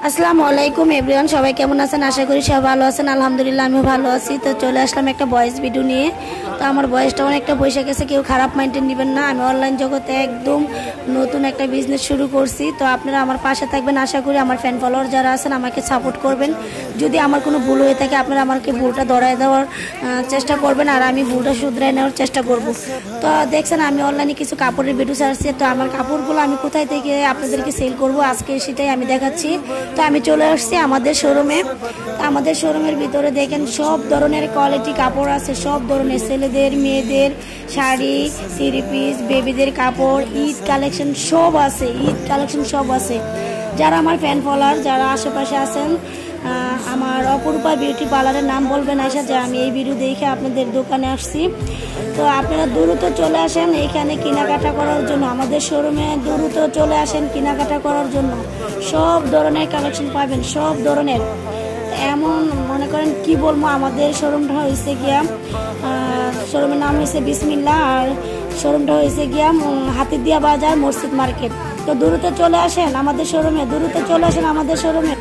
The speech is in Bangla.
আসসালামু আলাইকুম এভরিওয়ান, সবাই কেমন আছেন? আশা করি সবাই ভালো আছেন। আলহামদুলিল্লাহ আমিও ভালো আছি। তো চলে আসলাম একটা ভয়েস ভিডিও নিয়ে। তো আমার ভয়েসটা অনেকটা বসে গেছে, কেউ খারাপ মাইন্ডে নেবেন না। আমি অনলাইন জগতে একদম নতুন একটা বিজনেস শুরু করছি। তো আপনারা আমার পাশে থাকবেন, আশা করি আমার ফ্যান ফলোয়ার যারা আছেন আমাকে সাপোর্ট করবেন। যদি আমার কোনো ভুল হয়ে থাকে আপনারা আমাকে ভুলটা ধরায় দেওয়ার চেষ্টা করবেন, আর আমি ভুলটা শুধরাই নেওয়ার চেষ্টা করব। তো দেখছেন আমি অনলাইনে কিছু কাপড়ের ভিডিও ছাড়ছি। তো আমার কাপড়গুলো আমি কোথায় থেকে আপনাদেরকে সেল করব আজকে সেটাই আমি দেখাচ্ছি। তো আমি চলে আসছি আমাদের শোরুমে। আমাদের শোরুমের ভিতরে দেখেন সব ধরনের কোয়ালিটি কাপড় আছে, সব ধরনের ছেলেদের, মেয়েদের শাড়ি, থ্রি পিস, বেবিদের কাপড়, ঈদ কালেকশন সব আছে, ঈদ কালেকশন সব আছে। যারা আমার ফ্যান ফলোয়ার যারা আশেপাশে আছেন, আমার অপরূপা বিউটি পার্লারের নাম বলবেন আশা যে আমি এই ভিডিও দেখে আপনাদের দোকানে আসছি। তো আপনারা দ্রুত চলে আসেন এইখানে কেনাকাটা করার জন্য, আমাদের শোরুমে দ্রুত চলে আসেন কেনাকাটা করার জন্য। সব ধরনের কালেকশন পাবেন, সব ধরনের। এমন মনে করেন কি বলবো, আমাদের শোরুমটা হয়েছে গিয়া, শোরুমের নাম হয়েছে বিসমিল্লাহ, আর শোরুমটা হয়েছে গিয়া হাতিদিয়া বাজার মসজিদ মার্কেট। তো দ্রুত চলে আসেন আমাদের শোরুমে, দ্রুত চলে আসেন আমাদের শোরুমে।